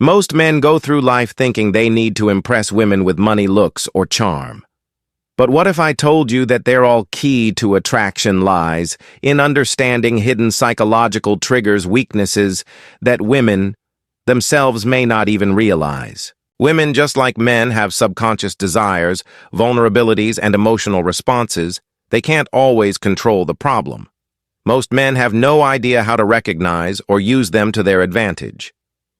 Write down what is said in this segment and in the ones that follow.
Most men go through life thinking they need to impress women with money, looks, or charm. But what if I told you that they're all key to attraction lies in understanding hidden psychological triggers, weaknesses that women themselves may not even realize? Women, just like men, have subconscious desires, vulnerabilities, and emotional responses. They can't always control the problem. Most men have no idea how to recognize or use them to their advantage.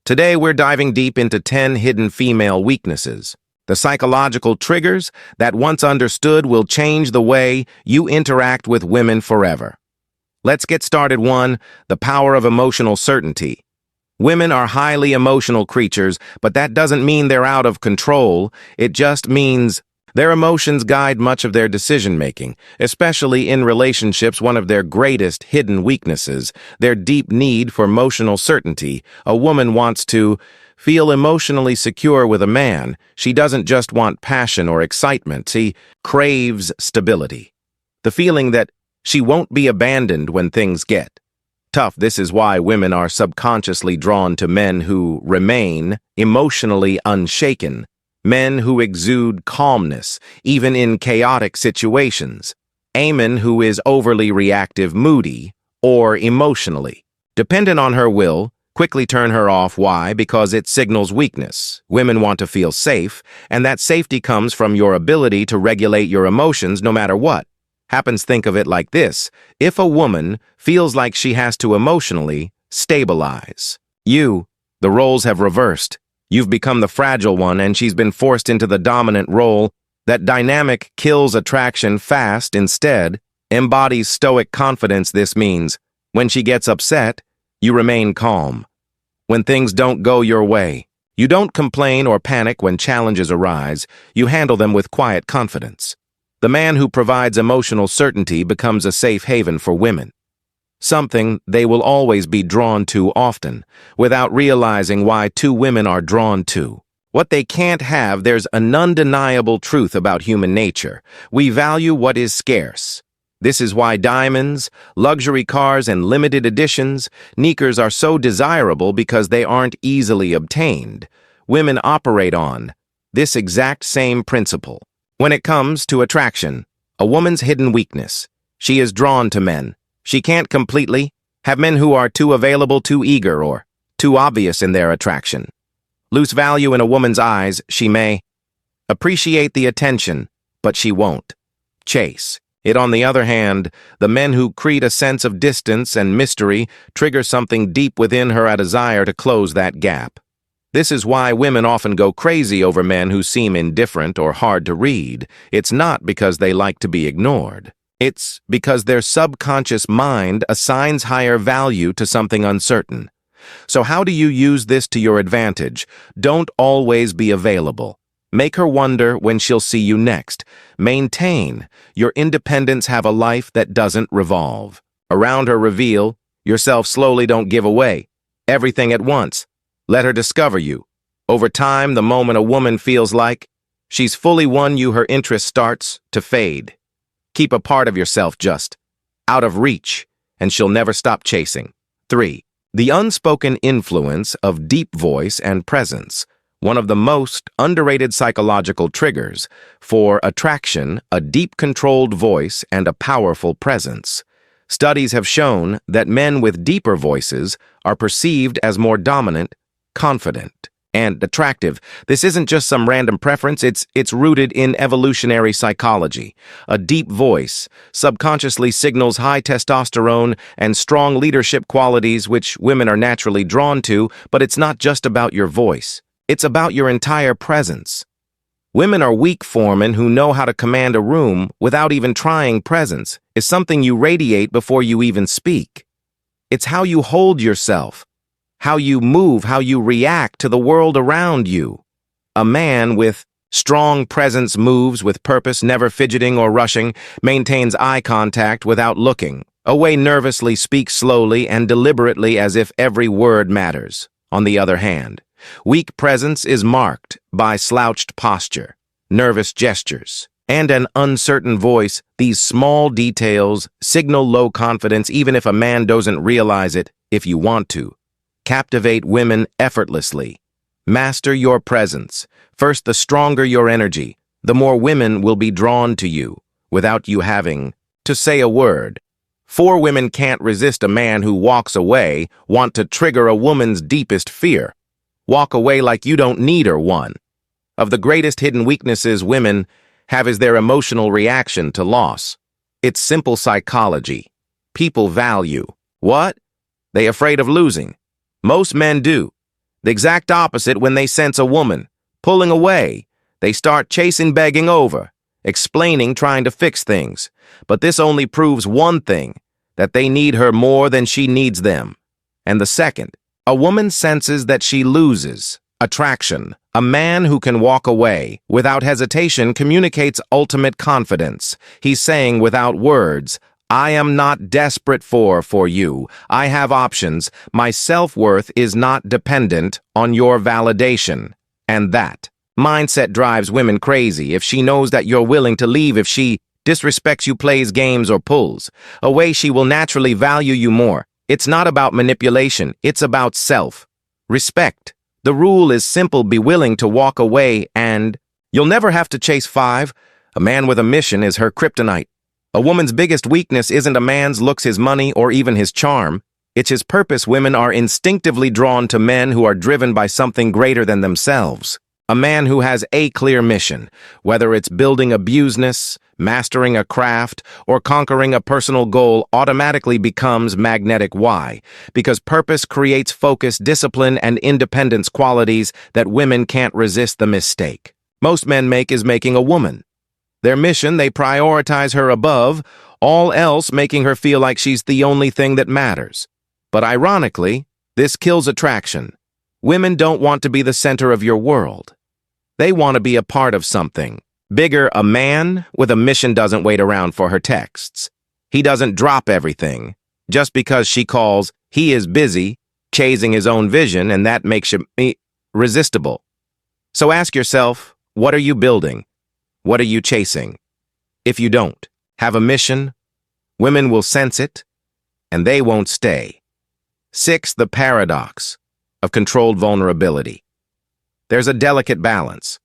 Today, we're diving deep into 10 hidden female weaknesses. The psychological triggers that, once understood, will change the way you interact with women forever. Let's get started. 1. The power of emotional certainty. Women are highly emotional creatures, but that doesn't mean they're out of control. It just means their emotions guide much of their decision-making, especially in relationships. One of their greatest hidden weaknesses, their deep need for emotional certainty. A woman wants to feel emotionally secure with a man. She doesn't just want passion or excitement. She craves stability. The feeling that she won't be abandoned when things get tough. This is why women are subconsciously drawn to men who remain emotionally unshaken, men who exude calmness, even in chaotic situations. A man who is overly reactive, moody, or emotionally dependent on her will quickly turn her off. Why? Because it signals weakness. Women want to feel safe, and that safety comes from your ability to regulate your emotions no matter what happens. Think of it like this. If a woman feels like she has to emotionally stabilize you, the roles have reversed. You've become the fragile one, and she's been forced into the dominant role. That dynamic kills attraction fast. Instead, embodies Stoic confidence. This means when she gets upset, you remain calm. When things don't go your way, you don't complain or panic. When challenges arise, you handle them with quiet confidence. The man who provides emotional certainty becomes a safe haven for women, something they will always be drawn to, often without realizing why. Two women are drawn to what they can't have. There's an undeniable truth about human nature. We value what is scarce. This is why diamonds, luxury cars, and limited editions sneakers are so desirable, because they aren't easily obtained. Women operate on this exact same principle. When it comes to attraction, a woman's hidden weakness, she is drawn to men she can't completely have. Men who are too available, too eager, or too obvious in their attraction lose value in a woman's eyes. She may appreciate the attention, but she won't chase it. On the other hand, the men who create a sense of distance and mystery trigger something deep within her, a desire to close that gap. This is why women often go crazy over men who seem indifferent or hard to read. It's not because they like to be ignored. It's because their subconscious mind assigns higher value to something uncertain. So how do you use this to your advantage? Don't always be available. Make her wonder when she'll see you next. Maintain your independence. Have a life that doesn't revolve around her. Reveal yourself slowly. Don't give away everything at once. Let her discover you. Over time, the moment a woman feels like she's fully won you, her interest starts to fade. Keep a part of yourself just out of reach, and she'll never stop chasing. 3. The unspoken influence of deep voice and presence. One of the most underrated psychological triggers for attraction, a deep, controlled voice and a powerful presence. Studies have shown that men with deeper voices are perceived as more dominant, confident, and attractive. This isn't just some random preference, it's rooted in evolutionary psychology. A deep voice subconsciously signals high testosterone and strong leadership qualities, which women are naturally drawn to. But it's not just about your voice. It's about your entire presence. Women are weak foremen who know how to command a room without even trying. Presence is something you radiate before you even speak. It's how you hold yourself, how you move, how you react to the world around you. A man with strong presence moves with purpose, never fidgeting or rushing, maintains eye contact without looking away, nervously speaks slowly and deliberately as if every word matters. On the other hand, weak presence is marked by slouched posture, nervous gestures, and an uncertain voice. These small details signal low confidence, even if a man doesn't realize it. If you want to captivate women effortlessly, Master your presence. First, the stronger your energy, the more women will be drawn to you, without you having to say a word. 4 women can't resist a man who walks away, want to trigger a woman's deepest fear. Walk away like you don't need her. 1 of the greatest hidden weaknesses women have is their emotional reaction to loss. It's simple psychology. People value. What? They afraid of losing. Most men do. The exact opposite when they sense a woman pulling away. They start chasing, begging over, explaining, trying to fix things. But this only proves one thing, that they need her more than she needs them. And the second, a woman senses that she loses attraction. A man who can walk away without hesitation communicates ultimate confidence. He's saying without words, I am not desperate for you. I have options. My self-worth is not dependent on your validation. And that mindset drives women crazy. If she knows that you're willing to leave, if she disrespects you, plays games, or pulls away, she will naturally value you more. It's not about manipulation. It's about self-respect. The rule is simple. Be willing to walk away and you'll never have to chase 5. A man with a mission is her kryptonite. A woman's biggest weakness isn't a man's looks, his money, or even his charm. It's his purpose. Women are instinctively drawn to men who are driven by something greater than themselves. A man who has a clear mission, whether it's building a business, mastering a craft, or conquering a personal goal, automatically becomes magnetic. Why? Because purpose creates focus, discipline, and independence, qualities that women can't resist. The mistake most men make is making a woman their mission. They prioritize her above all else, making her feel like she's the only thing that matters. But ironically, this kills attraction. Women don't want to be the center of your world. They want to be a part of something bigger. A man with a mission doesn't wait around for her texts. He doesn't drop everything just because she calls. He is busy chasing his own vision, and that makes you irresistible. So ask yourself, what are you building? What are you chasing? If you don't have a mission, women will sense it, and they won't stay. 6. The paradox of controlled vulnerability. There's a delicate balance.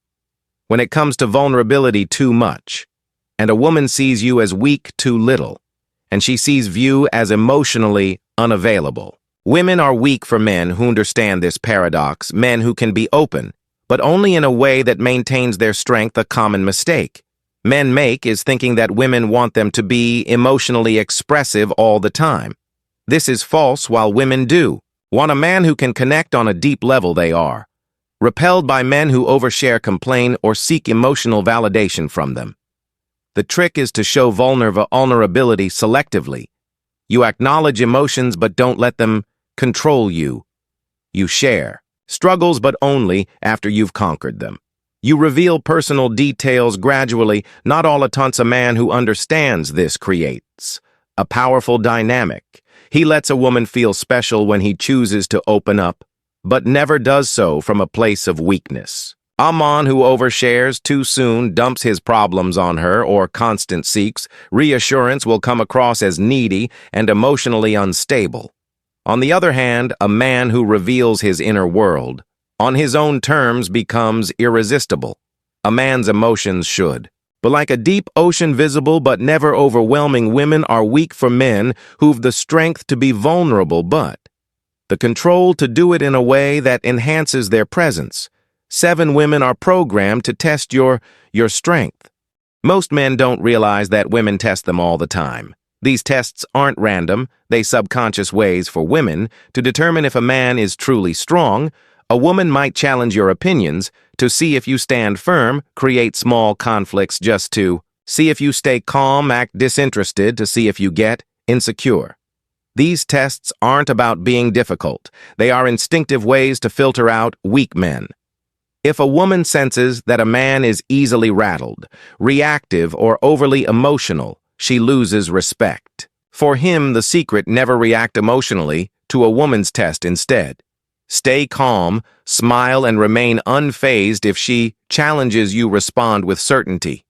When it comes to vulnerability, too much, and a woman sees you as weak, too little, and she sees you as emotionally unavailable. Women are weak for men who understand this paradox, men who can be open, but only in a way that maintains their strength. A common mistake men make is thinking that women want them to be emotionally expressive all the time. This is false. While women do want a man who can connect on a deep level, they are repelled by men who overshare, complain, or seek emotional validation from them. The trick is to show vulnerability selectively. You acknowledge emotions but don't let them control you. You share struggles, but only after you've conquered them. You reveal personal details gradually, not all at once. A man who understands this creates a powerful dynamic. He lets a woman feel special when he chooses to open up, but never does so from a place of weakness. A man who overshares too soon, dumps his problems on her, or constant seeks reassurance will come across as needy and emotionally unstable. On the other hand, a man who reveals his inner world on his own terms becomes irresistible. A man's emotions should, but like a deep ocean, visible but never overwhelming. Women are weak for men who've the strength to be vulnerable, but the control to do it in a way that enhances their presence. 7 women are programmed to test your strength. Most men don't realize that women test them all the time. These tests aren't random, they subconscious ways for women to determine if a man is truly strong. A woman might challenge your opinions to see if you stand firm, create small conflicts just to see if you stay calm, act disinterested to see if you get insecure. These tests aren't about being difficult. They are instinctive ways to filter out weak men. If a woman senses that a man is easily rattled, reactive, or overly emotional, she loses respect. For him, the secret: never react emotionally to a woman's test. Instead, stay calm, smile, and remain unfazed. If she challenges you, respond with certainty,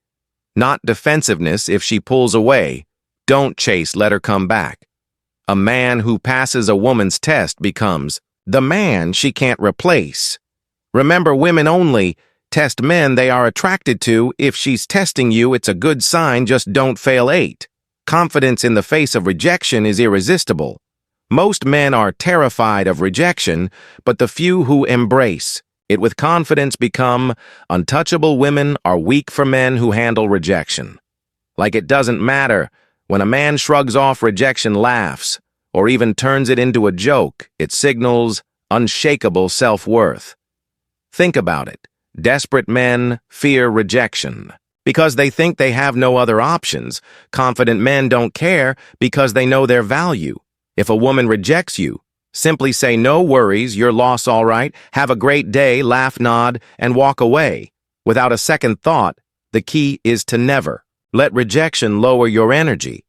not defensiveness. If she pulls away, don't chase, let her come back. A man who passes a woman's test becomes the man she can't replace. Remember, women only test men they are attracted to. If she's testing you, it's a good sign, just don't fail 8. Confidence in the face of rejection is irresistible. Most men are terrified of rejection, but the few who embrace it with confidence become untouchable. Women are weak for men who handle rejection. Like it doesn't matter. When a man shrugs off rejection, laughs, or even turns it into a joke, it signals unshakable self-worth. Think about it. Desperate men fear rejection because they think they have no other options. Confident men don't care because they know their value. If a woman rejects you, simply say, "No worries, your loss all right, have a great day," laugh, nod, and walk away. Without a second thought, the key is to never let rejection lower your energy.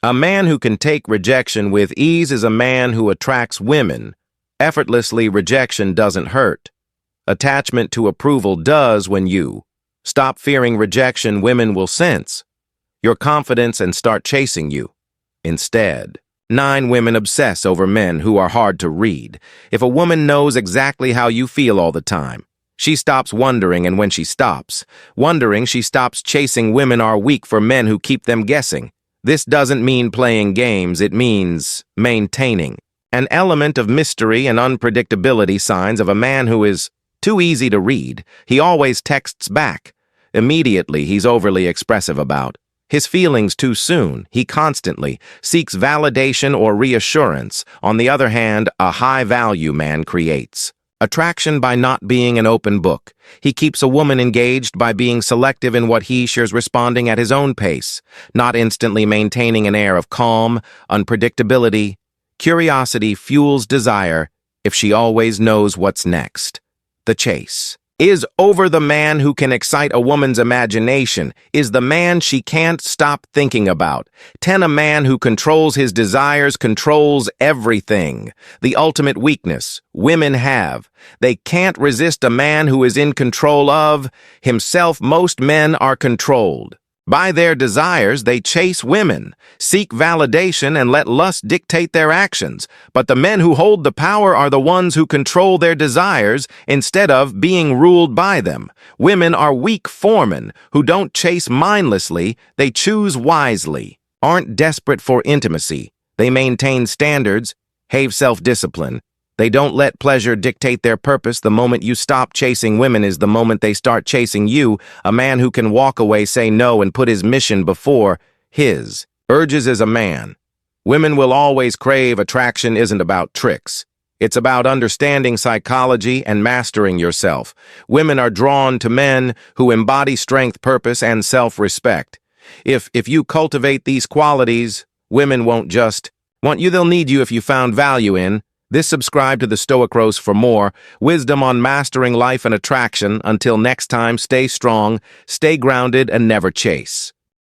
A man who can take rejection with ease is a man who attracts women effortlessly. Rejection doesn't hurt. Attachment to approval does. When you stop fearing rejection, women will sense your confidence and start chasing you instead. 9. Women obsess over men who are hard to read. If a woman knows exactly how you feel all the time, she stops wondering, and when she stops wondering, she stops chasing. Women are weak for men who keep them guessing. This doesn't mean playing games, it means maintaining an element of mystery and unpredictability. Signs of a man who is too easy to read: he always texts back immediately. He's overly expressive about his feelings too soon. He constantly seeks validation or reassurance. On the other hand, a high-value man creates attraction by not being an open book. He keeps a woman engaged by being selective in what he shares, responding at his own pace, not instantly, maintaining an air of calm, unpredictability. Curiosity fuels desire if she always knows what's next. The chase is over. The man who can excite a woman's imagination is the man she can't stop thinking about. 10. A man who controls his desires controls everything. The ultimate weakness women have: they can't resist a man who is in control of himself. Most men are controlled by their desires. They chase women, seek validation, and let lust dictate their actions. But the men who hold the power are the ones who control their desires instead of being ruled by them. Women are weak for men who don't chase mindlessly, they choose wisely. Aren't desperate for intimacy. They maintain standards, have self-discipline. They don't let pleasure dictate their purpose. The moment you stop chasing women is the moment they start chasing you. A man who can walk away, say no, and put his mission before his urges is a man women will always crave. Attraction isn't about tricks. It's about understanding psychology and mastering yourself. Women are drawn to men who embody strength, purpose, and self-respect. If you cultivate these qualities, women won't just want you, they'll need you. If you found value in this, subscribe to the Stoic Roast for more wisdom on mastering life and attraction. Until next time, stay strong, stay grounded, and never chase